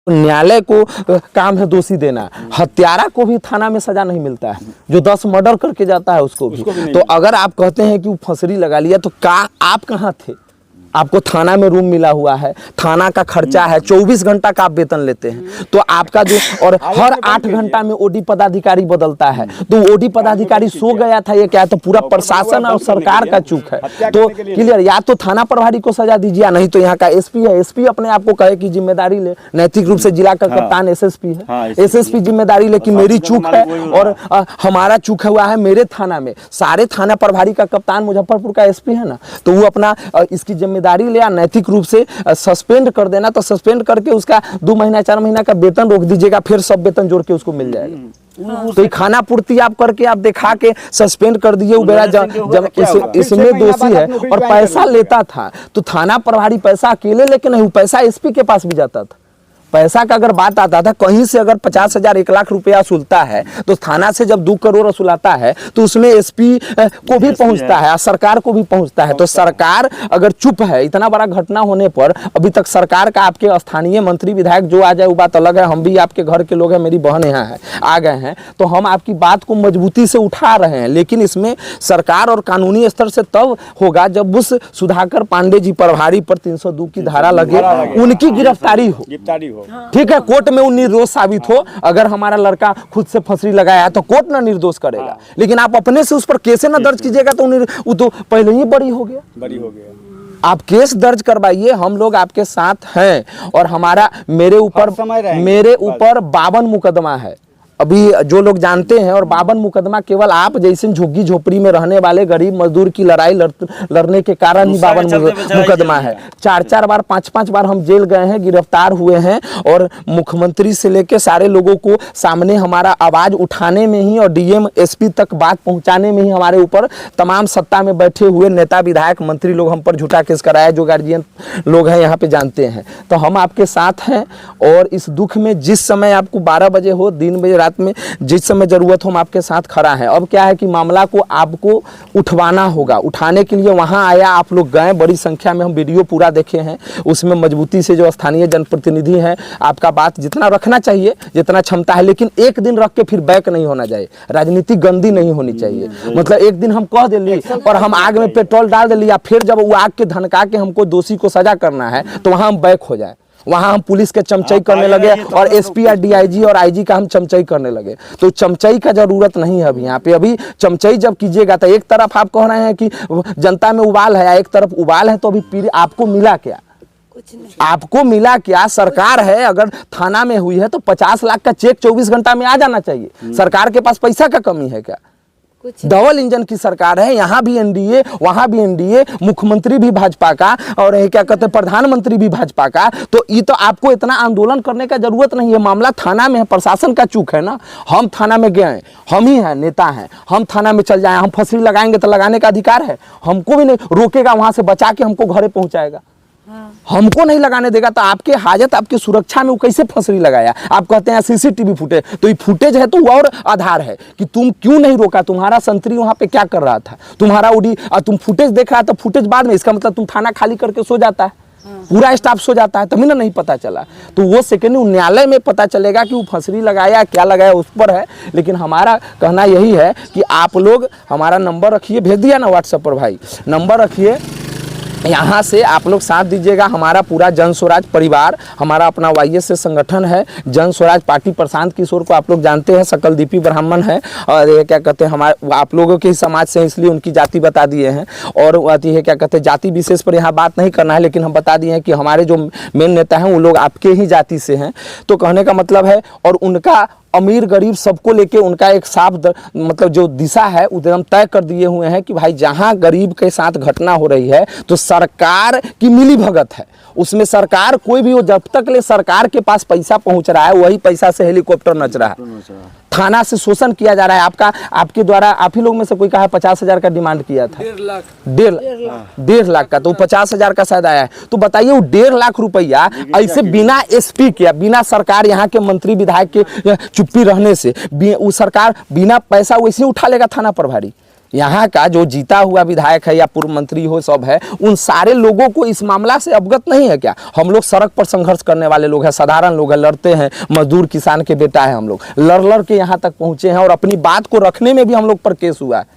न्यायालय को काम है दोषी देना, हत्यारा को भी थाना में सजा नहीं मिलता है, जो 10 मर्डर करके जाता है उसको भी। तो अगर आप कहते हैं कि वो फंसरी लगा लिया तो आप कहाँ थे? आपको थाना में रूम मिला हुआ है, थाना का खर्चा है, 24 घंटा का आप वेतन लेते हैं, तो आपका जो और हर 8 घंटा में ओडी पदाधिकारी बदलता है, तो ओडी पदाधिकारी सो गया था ये क्या? तो पूरा प्रशासन और सरकार का चूक है। तो क्लियर, या तो थाना प्रभारी को सजा दीजिए या नहीं तो यहाँ का एसपी है, एसपी अपने आप को कहे कि जिम्मेदारी ले, नैतिक रूप से जिला का कप्तान एसएसपी है, एसएसपी जिम्मेदारी ले कि मेरी चूक है और हमारा चूक हुआ है मेरे थाना में। सारे थाना प्रभारी का कप्तान मुजफ्फरपुर का एसपी है ना, तो वो अपना इसकी जिम्मेदारी ले या नैतिक रूप से सस्पेंड कर देना, तो सस्पेंड करके उसका 2 महीना 4 महीना का वेतन रोक दीजिएगा, फिर सब वेतन जोड़ के उसको मिल जाएगा। तो ये खाना पूर्ति आप करके आप दिखा के सस्पेंड कर दिए, जब इसमें दोषी है और पैसा लेता था तो थाना प्रभारी पैसा अकेले लेके नहीं, पैसा एसपी के पास भी जाता था। पैसा का अगर बात आता था, कहीं से अगर 50,000 1 लाख रुपया वसूलता है तो थाना से जब 2 करोड़ वसूलाता है तो उसमें एसपी को भी पहुंचता है, सरकार को भी पहुंचता है। तो सरकार अगर चुप है, इतना बड़ा घटना होने पर अभी तक सरकार का, आपके स्थानीय मंत्री विधायक जो आ जाए वो बात अलग है, हम भी आपके घर के लोग हैं, मेरी बहन यहाँ है, आ गए हैं, तो हम आपकी बात को मजबूती से उठा रहे हैं। लेकिन इसमें सरकार और कानूनी स्तर से तब होगा जब उस सुधाकर पांडे जी प्रभारी पर 302 की धारा लगे, उनकी गिरफ्तारी हो, ठीक है, कोर्ट में वो निर्दोष साबित हो। अगर हमारा लड़का खुद से फंसरी लगाया है तो कोर्ट ना निर्दोष करेगा, लेकिन आप अपने से उस पर केस ना दर्ज कीजिएगा तो वो तो पहले ही बरी हो गया। आप केस दर्ज करवाइए, हम लोग आपके साथ हैं। और हमारा मेरे ऊपर 52 मुकदमा है, अभी जो लोग जानते हैं, और 52 मुकदमा केवल आप जैसे झुग्गी झोपड़ी में रहने वाले गरीब मजदूर की लड़ाई लड़ने के कारण ही 52 मुकदमा है। 4-4 बार 5-5 बार हम जेल गए हैं, गिरफ्तार हुए हैं, और मुख्यमंत्री से लेकर सारे लोगों को सामने हमारा आवाज उठाने में ही और डीएम एसपी तक बात पहुंचाने में ही हमारे ऊपर तमाम सत्ता में बैठे हुए नेता विधायक मंत्री लोग हम पर झूठा केस कराया, जो गार्जियन लोग हैं यहाँ पे जानते हैं। तो हम आपके साथ हैं, और इस दुख में जिस समय आपको 12 बजे हो, 3 बजे में जिस समय जरूरत हो, हम आपके साथ खड़ा हैं। अब क्या है कि मामला को आपको उठवाना होगा, उठाने के लिए वहां आया, आप लोग गए बड़ी संख्या में, हम वीडियो पूरा देखे हैं, उसमें मजबूती से जो स्थानीय जनप्रतिनिधि हैं, आपका बात जितना रखना चाहिए, जितना क्षमता है, लेकिन एक दिन रख के फिर बैक नहीं होना चाहिए, राजनीति गंदी नहीं होनी चाहिए। मतलब एक दिन हम कह दिली और हम आग में पेट्रोल डाल दिली, या फिर जब वो आग के धनका के हमको दोषी को सजा करना है तो वहां हम बैक हो जाए, वहां हम पुलिस के चमचई करने लगे और एसपी या डीआईजी और आईजी का हम चमचई करने लगे। तो चमचई का जरूरत नहीं है अभी यहाँ पे। अभी चमचई जब कीजिएगा तो एक तरफ आप कह रहे हैं कि जनता में उबाल है, एक तरफ उबाल है, तो अभी आपको मिला क्या? आपको मिला क्या? सरकार है, अगर थाना में हुई है तो 50 लाख का चेक 24 घंटा में आ जाना चाहिए। सरकार के पास पैसा का कमी है क्या? डबल इंजन की सरकार है, यहाँ भी एनडीए, वहां भी एनडीए, मुख्यमंत्री भी भाजपा का और क्या कहते हैं प्रधानमंत्री भी भाजपा का। तो ये तो आपको इतना आंदोलन करने का जरूरत नहीं है, मामला थाना में है, प्रशासन का चूक है ना। हम थाना में गए, हम ही हैं, नेता हैं, हम थाना में चल जाए, हम फंसरी लगाएंगे तो लगाने का अधिकार है, हमको भी नहीं रोकेगा, वहां से बचा के हमको घरे पहुंचाएगा, हमको नहीं लगाने देगा। तो आपके हाजत, आपकी सुरक्षा में वो कैसे फंसरी लगाया? आप कहते हैं सीसीटीवी फुटेज, तो ये फुटेज है तो वो और आधार है कि तुम क्यों नहीं रोका, तुम्हारा संतरी वहां पे क्या कर रहा था, तुम्हारा उड़ी, तुम फुटेज देख रहा था, फुटेज बाद में, इसका मतलब तुम थाना खाली करके सो जाता है, पूरा स्टाफ सो जाता है, तभी ना नहीं पता चला। तो वो सेकेंड न्यायालय में पता चलेगा कि वो फंसरी लगाया क्या लगाया, उस पर है। लेकिन हमारा कहना यही है कि आप लोग हमारा नंबर रखिए, भेज दिया ना व्हाट्सएप पर भाई, नंबर रखिए, यहाँ से आप लोग साथ दीजिएगा। हमारा पूरा जन स्वराज परिवार, हमारा अपना वाईएस संगठन है, जन स्वराज पार्टी, प्रशांत किशोर को आप लोग जानते हैं, सकलदीपी ब्राह्मण है, और ये क्या कहते हैं हमारे आप लोगों के समाज से, इसलिए उनकी जाति बता दिए हैं। और ये क्या कहते हैं जाति विशेष पर यहाँ बात नहीं करना है, लेकिन हम बता दिए हैं कि हमारे जो मेन नेता हैं वो लोग आपके ही जाति से हैं। तो कहने का मतलब है, और उनका अमीर गरीब सबको लेके उनका एक साफ मतलब जो दिशा है उधर तय कर दिए हुए हैं कि भाई जहां गरीब के साथ घटना हो रही है तो सरकार की मिली भगत है, उसमें सरकार कोई भी हो, जब तक ले सरकार के पास पैसा पहुंच रहा है वही पैसा से हेलीकॉप्टर नच रहा है। थाना से शोषण किया जा रहा है। आपके द्वारा आप ही लोग में से कोई कहा 50,000 का डिमांड किया था, 1.5 लाख का, तो 50,000 का शायद आया है। तो बताइए वो 1.5 लाख रुपया ऐसे बिना एसपी के, बिना सरकार यहाँ के मंत्री विधायक के चुप्पी रहने से वो सरकार बिना पैसा वैसे उठा लेगा थाना प्रभारी। यहाँ का जो जीता हुआ विधायक है या पूर्व मंत्री हो सब है, उन सारे लोगों को इस मामला से अवगत नहीं है क्या? हम लोग सड़क पर संघर्ष करने वाले लोग हैं, साधारण लोग हैं, लड़ते हैं, मजदूर किसान के बेटा है हम लोग, लड़ लड़ के यहाँ तक पहुँचे हैं और अपनी बात को रखने में भी हम लोग पर केस हुआ है।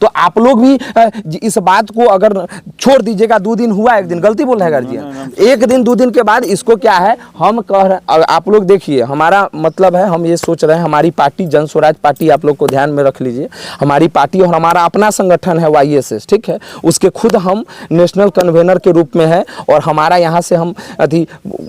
तो आप लोग भी इस बात को अगर छोड़ दीजिएगा, 2 दिन हुआ, 1 दिन गलती बोल रहे हैं गार्जियन, 1 दिन 2 दिन के बाद इसको क्या है, हम कह रहे, आप लोग देखिए हमारा मतलब है, हम ये सोच रहे हैं हमारी पार्टी जन स्वराज पार्टी, आप लोग को ध्यान में रख लीजिए, हमारी पार्टी और हमारा अपना संगठन है YSS, ठीक है, उसके खुद हम नेशनल कन्वेनर के रूप में है और हमारा यहाँ से हम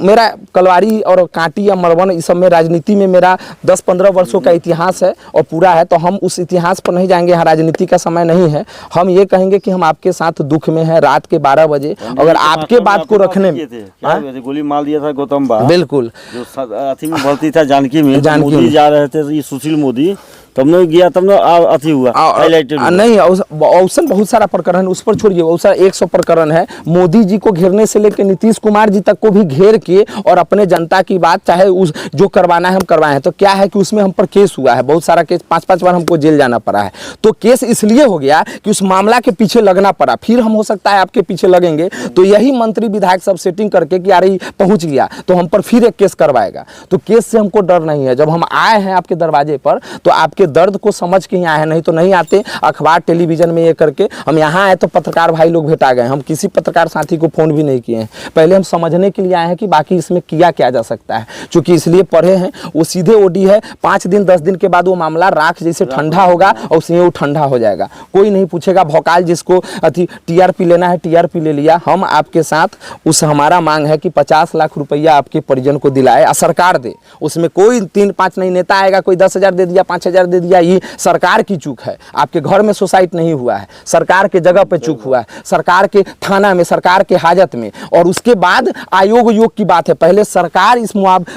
मेरा कलवारी और कांटी या मरवन इस सब में राजनीति में मेरा 10-15 वर्षों का इतिहास है और पूरा है, तो हम उस इतिहास पर नहीं जाएंगे, यहाँ राजनीति का समय नहीं है। हम ये कहेंगे कि हम आपके साथ दुख में हैं, रात के 12 बजे अगर आपके बात को रखने में गोली मार दिया था गौतम बा, बिल्कुल जो अथी में भर्ती था जानकी में, मोदी जा रहे थे, ये सुशील मोदी, तब ने गया, तब ने अथी हुआ नहीं, औसन बहुत सारा प्रकरण, उस पर छोड़िए, औसन 100 प्रकरण है। मोदी जी को घेरने से लेकर नीतीश कुमार जी तक को भी घेर के और अपने जनता की बात चाहे उस जो करवाना है हम करवाए हैं, तो क्या है कि उसमें हम पर केस हुआ है, बहुत सारा केस, 5-5 बार हमको जेल जाना पड़ा है। तो केस इसलिए हो गया कि उस मामला के पीछे लगना पड़ा, फिर हम हो सकता है आपके पीछे लगेंगे, तो यही मंत्री विधायक सब सेटिंग करके कि यार पहुंच गया तो हम पर फिर एक केस करवाएगा। तो केस से हमको डर नहीं है। जब हम आए हैं आपके दरवाजे पर तो आपके दर्द को समझ के ही आए हैं, नहीं तो नहीं आते अखबार टेलीविजन में ये करके। हम यहाँ आए तो पत्रकार भाई लोग भेटा गए, हम किसी पत्रकार साथी को फोन भी नहीं किए हैं, पहले हम समझने के लिए आए हैं कि बाकी इसमें किया क्या जा सकता है, क्योंकि इसलिए पढ़े हैं। वो सीधे ओडी है, 5 दिन 10 दिन के बाद वो मामला राख जैसे ठंडा होगा और उसी वो ठंडा हो जाएगा, कोई नहीं पूछेगा। भौकाल जिसको TRP लेना है TRP ले लिया। हम आपके साथ उस हमारा मांग है कि 50 लाख रुपया आपके परिजन को दिलाए, सरकार दे, उसमें कोई 3-5 नहीं नेता आएगा, कोई 10,000 दे दिया, 5,000 दे दिया, ये सरकार की चूक है। आपके घर में सुसाइड नहीं हुआ है, सरकार के जगह पे चूक हुआ है, सरकार के थाना में, सरकार के हाजत में। और उसके बाद योग की बात है, पहले सरकार इस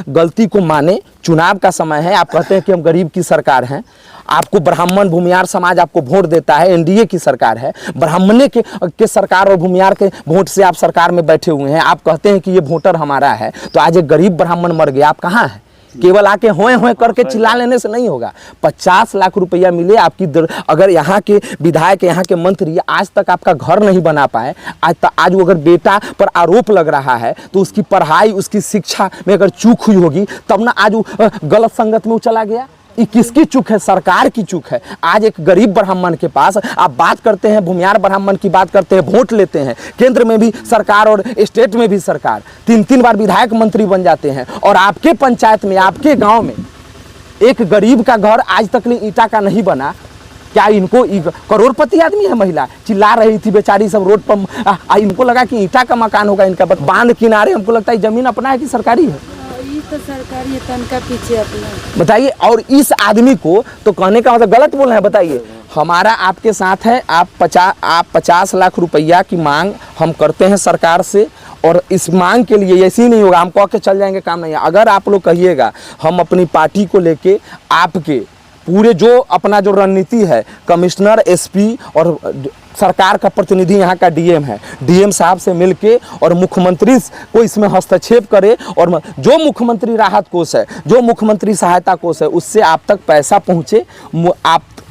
गलती को माने। चुनाव का समय है, आप कहते हैं कि हम गरीब की सरकार हैं, आपको ब्राह्मण भूमियार समाज आपको वोट देता है, NDA की सरकार है, ब्राह्मणे के सरकार और भूमियार के वोट से आप सरकार में बैठे हुए हैं, आप कहते हैं कि ये वोटर हमारा है। तो आज एक गरीब ब्राह्मण मर गया, आप कहाँ हैं? केवल आके होए करके चिल्ला लेने से नहीं होगा। 50 लाख रुपया मिले आपकी अगर यहाँ के विधायक, यहाँ के मंत्री आज तक आपका घर नहीं बना पाए, आज वो अगर बेटा पर आरोप लग रहा है तो उसकी पढ़ाई, उसकी शिक्षा में अगर चूक हुई होगी तब ना आज वो गलत संगत में वो चला गया। ये किसकी चूक है? सरकार की चूक है। आज एक गरीब ब्राह्मण के पास आप बात करते हैं, भूमियार ब्राह्मण की बात करते हैं, वोट लेते हैं, केंद्र में भी सरकार और स्टेट में भी सरकार, 3-3 बार विधायक मंत्री बन जाते हैं, और आपके पंचायत में, आपके गांव में एक गरीब का घर आज तक ईंटा का नहीं बना। क्या इनको, करोड़पति आदमी है, महिला चिल्ला रही थी बेचारी सब रोड पर, इनको लगा कि ईंटा का मकान होगा इनका, बस बांध किनारे। हमको लगता है जमीन अपना है कि सरकारी है? तो सरकारी तनका पीछे अपना। बताइए, और इस आदमी को तो कहने का मतलब गलत बोल रहे हैं? बताइए, हमारा आपके साथ है, आप 50 लाख रुपया की मांग हम करते हैं सरकार से, और इस मांग के लिए ऐसे ही नहीं होगा हम कह के चल जाएंगे, काम नहीं है। अगर आप लोग कहिएगा हम अपनी पार्टी को लेके आपके पूरे जो अपना जो रणनीति है, कमिश्नर, SP और सरकार का प्रतिनिधि यहाँ का DM है, DM साहब से मिलके और मुख्यमंत्री को इसमें हस्तक्षेप करे, और जो मुख्यमंत्री राहत कोष है, जो मुख्यमंत्री सहायता कोष है, उससे आप तक पैसा पहुँचे,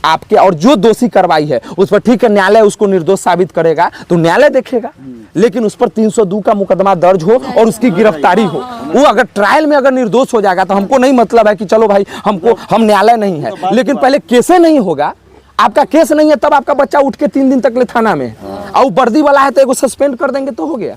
आपके, और जो दोषी कार्रवाई है उस पर, ठीक है, न्यायालय उसको निर्दोष साबित करेगा तो न्यायालय देखेगा, लेकिन उस पर 302 का मुकदमा दर्ज हो और उसकी गिरफ्तारी हो। वो अगर ट्रायल में अगर निर्दोष हो जाएगा तो हमको नहीं मतलब है कि चलो भाई हम न्यायालय नहीं है, लेकिन पहले केसे नहीं होगा, आपका केस नहीं है तब आपका बच्चा उठ के 3 दिन तक ले थाना में, और वर्दी वाला है तो एगो सस्पेंड कर देंगे तो हो गया।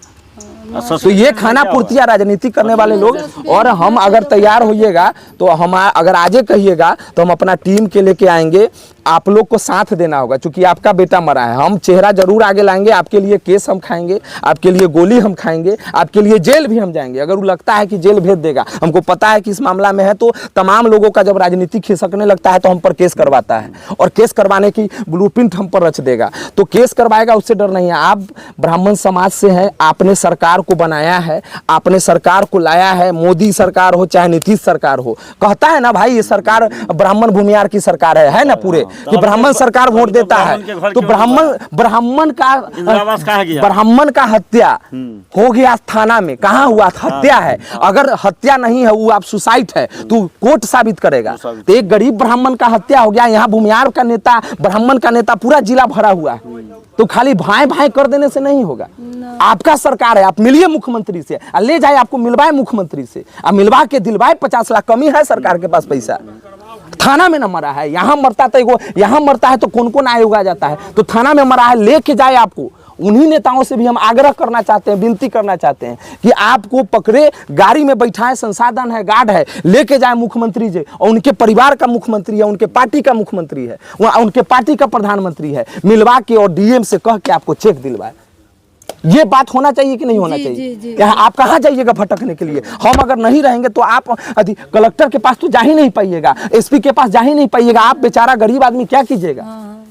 तो ये खाना पूर्तिया राजनीति करने वाले लोग। और हम अगर तैयार होइएगा तो हम, अगर आजे कहिएगा तो हम अपना टीम के लेके आएंगे, आप लोग को साथ देना होगा, क्योंकि आपका बेटा मरा है। हम चेहरा जरूर आगे लाएंगे, आपके लिए केस हम खाएंगे, आपके लिए गोली हम खाएंगे, आपके लिए जेल भी हम जाएंगे। अगर वो लगता है कि जेल भेज देगा, हमको पता है कि इस मामला में है, तो तमाम लोगों का जब राजनीति खिसकने लगता है तो हम पर केस करवाता है, और केस करवाने की ब्लूप्रिंट हम पर रच देगा, तो केस करवाएगा, उससे डर नहीं है। आप ब्राह्मण समाज से हैं, आपने सरकार को बनाया है, आपने सरकार को लाया है, मोदी सरकार हो चाहे नीतीश सरकार हो, कहता है ना भाई ये सरकार ब्राह्मण भूमियार की सरकार है ना पूरे। कि ब्राह्मण सरकार वोट देता है, तो ब्राह्मण का हत्या हो गया थाना में, कहाँ हुआ हत्या है। अगर हत्या नहीं है, वो आप सुसाइड है, तो कोर्ट साबित करेगा। तो एक गरीब ब्राह्मण का हत्या हो गया, यहाँ भूमियार का नेता, ब्राह्मण का नेता, पूरा जिला भरा हुआ है। तो खाली भाई भाई कर देने से नहीं होगा। आपका सरकार है, आप मिलिए मुख्यमंत्री से, ले जाए, आपको मिलवाए मुख्यमंत्री से, आप मिलवा के दिलवाए। 50 लाख कमी है सरकार के पास पैसा, थाना में न मरा है, यहाँ मरता तो यहाँ मरता है तो कौन कौन आयोग आ जाता है, तो थाना में मरा है, लेके जाए आपको। उन्हीं नेताओं से भी हम आग्रह करना चाहते हैं, विनती करना चाहते हैं कि आपको पकड़े, गाड़ी में बैठाए, संसाधन है, गार्ड है, लेके जाए मुख्यमंत्री जी, और उनके परिवार का मुख्यमंत्री है, उनके पार्टी का मुख्यमंत्री है, वहाँ उनके पार्टी का प्रधानमंत्री है, मिलवा के और डीएम से कह के आपको चेक दिलवाए। ये बात होना चाहिए कि नहीं होना चाहिए? यहाँ आप कहाँ जाइएगा भटकने के लिए? हम अगर नहीं रहेंगे तो आप कलेक्टर के पास तो जा ही नहीं पाइएगा, एसपी के पास जा ही नहीं पाइएगा। आप बेचारा गरीब आदमी क्या कीजिएगा?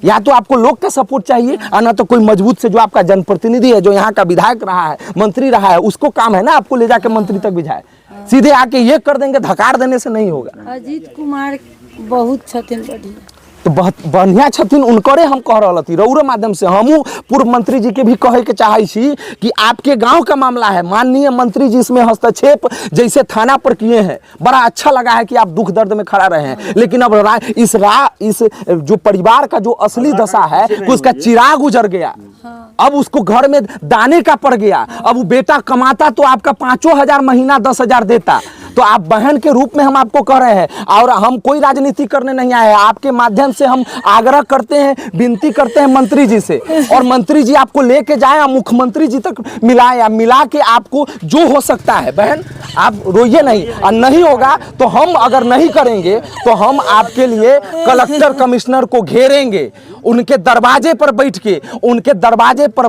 या तो आपको लोग का सपोर्ट चाहिए, और ना तो कोई मजबूत से जो आपका जनप्रतिनिधि है, जो यहाँ का विधायक रहा है, मंत्री रहा है, उसको काम है ना आपको ले जाके मंत्री तक भिजाए। सीधे आके ये कर देंगे, धकार देने से नहीं होगा। अजीत कुमार बहुत छथिन बढ़िया, तो बहुत बढ़िया छथिन, उनकरे हम कह रहा थी रउरे माध्यम से। हमू पूर्व मंत्री जी के भी कहे के चाहे छी कि आपके गांव का मामला है, माननीय मंत्री जी इसमें हस्तक्षेप जैसे थाना पर किए हैं, बड़ा अच्छा लगा है कि आप दुख दर्द में खड़ा रहे हैं। लेकिन अब इस जो परिवार का जो असली दशा है, उसका चिराग गुजर गया। अब उसको घर में दाने का पड़ गया। अब वो बेटा कमाता तो आपका 5,000 महीना 10,000 देता। तो आप बहन के रूप में हम आपको कह रहे हैं, और हम कोई राजनीति करने नहीं आए हैं। आपके माध्यम से हम आग्रह करते हैं, विनती करते हैं मंत्री जी से, और मंत्री जी आपको लेके जाए और मुख्यमंत्री जी तक मिलाए, या मिला के आपको जो हो सकता है। बहन आप रोइए नहीं, और नहीं होगा तो हम अगर नहीं करेंगे तो हम आपके लिए कलेक्टर कमिश्नर को घेरेंगे, उनके दरवाजे पर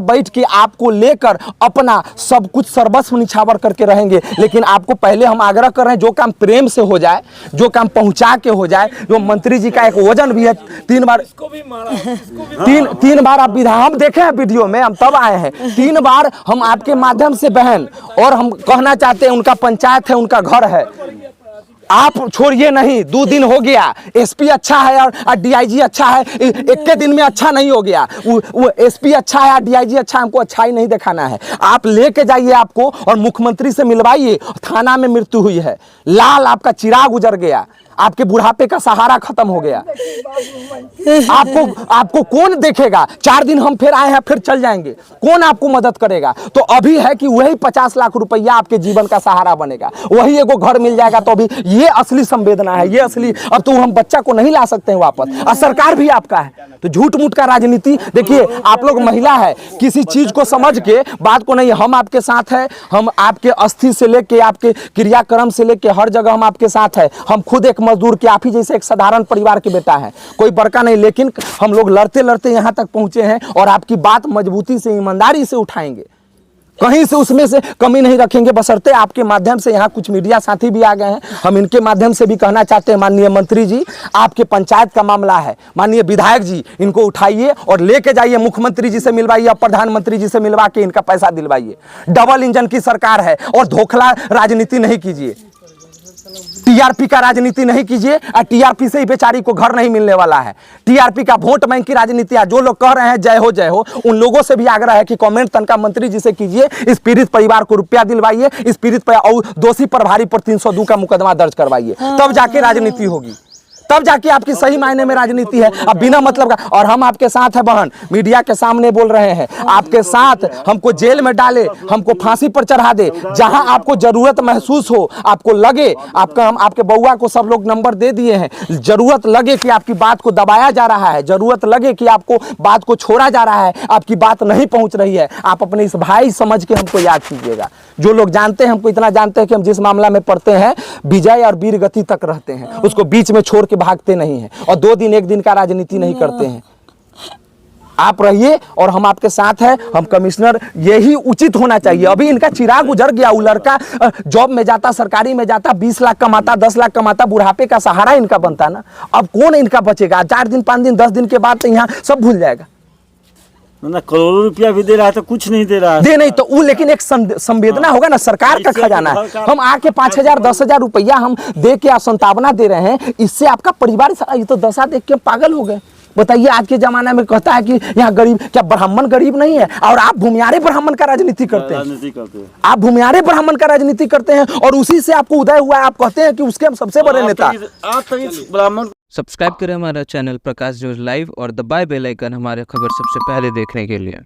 बैठ के आपको लेकर अपना सब कुछ सर्वस्व निछावर करके रहेंगे। लेकिन आपको पहले हम आग्रह कर रहे हैं, जो काम प्रेम से हो जाए, जो काम पहुंचा के हो जाए। जो मंत्री जी का एक वजन भी है, 3 बार आप विधान हम देखे हैं वीडियो में, हम तब आए हैं। 3 बार हम आपके माध्यम से बहन, और हम कहना चाहते हैं, उनका पंचायत है, उनका घर है, आप छोड़िए नहीं। 2 दिन हो गया, एसपी अच्छा है और डीआईजी अच्छा है, एक के दिन में अच्छा नहीं हो गया। वो एसपी अच्छा है और डीआईजी अच्छा है, हमको अच्छाई नहीं दिखाना है। आप लेके जाइए आपको, और मुख्यमंत्री से मिलवाइए। थाना में मृत्यु हुई है, लाल आपका चिराग गुजर गया, आपके बुढ़ापे का सहारा खत्म हो गया। आपको कौन देखेगा? 4 दिन हम फिर आए हैं, फिर चल जाएंगे, कौन आपको मदद करेगा? तो अभी है कि वही 50 लाख रुपया आपके जीवन का सहारा बनेगा, वही एगो घर मिल जाएगा। तो अभी ये असली संवेदना है, ये असली। अब तो हम बच्चा को नहीं ला सकते हैं वापस, और सरकार भी आपका है। तो झूठ मूठ का राजनीति देखिए, आप लोग महिला है, किसी चीज को समझ के बात को नहीं, हम आपके साथ है। हम आपके अस्थि से लेके आपके क्रियाक्रम से लेके हर जगह हम आपके साथ है। हम खुद एक मजदूर के, आप ही जैसे एक साधारण परिवार के बेटा है, कोई बड़का नहीं, लेकिन हम लोग लड़ते लड़ते यहाँ तक पहुंचे हैं, और आपकी बात मजबूती से, ईमानदारी से उठाएंगे, कहीं से उसमें से कमी नहीं रखेंगे। बशर्ते आपके माध्यम से यहाँ कुछ मीडिया साथी भी आ गए हैं, हम इनके माध्यम से भी कहना चाहते हैं, माननीय मंत्री जी, आपके पंचायत का मामला है, माननीय विधायक जी, इनको उठाइए और लेके जाइए, मुख्यमंत्री जी से मिलवाइए, प्रधानमंत्री जी से मिलवा के इनका पैसा दिलवाइए। डबल इंजन की सरकार है, और धोखला राजनीति नहीं कीजिए, टीआरपी का राजनीति नहीं कीजिए, और टीआरपी से ही बेचारी को घर नहीं मिलने वाला है। टीआरपी का वोट बैंक की राजनीति है। जो लोग कह रहे हैं जय हो, उन लोगों से भी आग्रह है कि कमेंट तनका मंत्री जी से कीजिए, इस पीड़ित परिवार को रुपया दिलवाइए, इस पीड़ित पर और दोषी प्रभारी पर 302 का मुकदमा दर्ज करवाइए, तब जाके राजनीति होगी, तब जाके आपकी सही मायने में राजनीति है। अब बिना मतलब का, और हम आपके साथ है बहन, मीडिया के सामने बोल रहे हैं, आपके साथ। हमको जेल में डाले, हमको फांसी पर चढ़ा दे, जहां आपको जरूरत महसूस हो, आपको लगे, हम आपके बउआ को सब लोग नंबर दे दिए हैं, जरूरत लगे कि आपकी बात को दबाया जा रहा है, जरूरत लगे कि आपको बात को छोड़ा जा रहा है, आपकी बात नहीं पहुंच रही है, आप अपने इस भाई समझ के हमको याद कीजिएगा। जो लोग जानते हैं, हमको इतना जानते हैं कि हम जिस मामला में पढ़ते हैं, विजय और वीर गति तक रहते हैं, उसको बीच में छोड़ के भागते नहीं हैं, और 2 दिन 1 दिन का राजनीति नहीं करते हैं। आप रहिए, और हम आपके साथ हैं। हम कमिश्नर, यही उचित होना चाहिए। अभी इनका चिराग गुजर गया। वो लड़का जॉब में जाता, सरकारी में जाता, 20 लाख कमाता, 10 लाख कमाता, बुढ़ापे का सहारा इनका बनता ना। अब कौन इनका बचेगा? 4 दिन 5 दिन 10 दिन के बाद तो यहाँ सब भूल जाएगा। ना करोड़ों रुपया भी दे रहा है तो कुछ नहीं दे रहा है, दे नहीं तो वो, लेकिन एक संवेदना होगा ना, सरकार का खजाना है। हम आके 5,000 10,000 रुपया हम दे के सांत्वना दे रहे हैं, इससे आपका परिवार, ये तो दशा देख के पागल हो गए। बताइए आज के जमाना में कहता है कि यहाँ गरीब, क्या ब्राह्मण गरीब नहीं है? और आप भूमियारे ब्राह्मण का राजनीति करते हैं, राजनीति करते हैं। आप भूमियारे ब्राह्मण का राजनीति करते हैं और उसी से आपको उदय हुआ है। आप कहते हैं कि उसके हम सबसे बड़े नेता। आप तक ब्राह्मण सब्सक्राइब करें हमारा चैनल प्रकाश न्यूज़ लाइव और दबाए बेल आइकन हमारे खबर सबसे पहले देखने के लिए।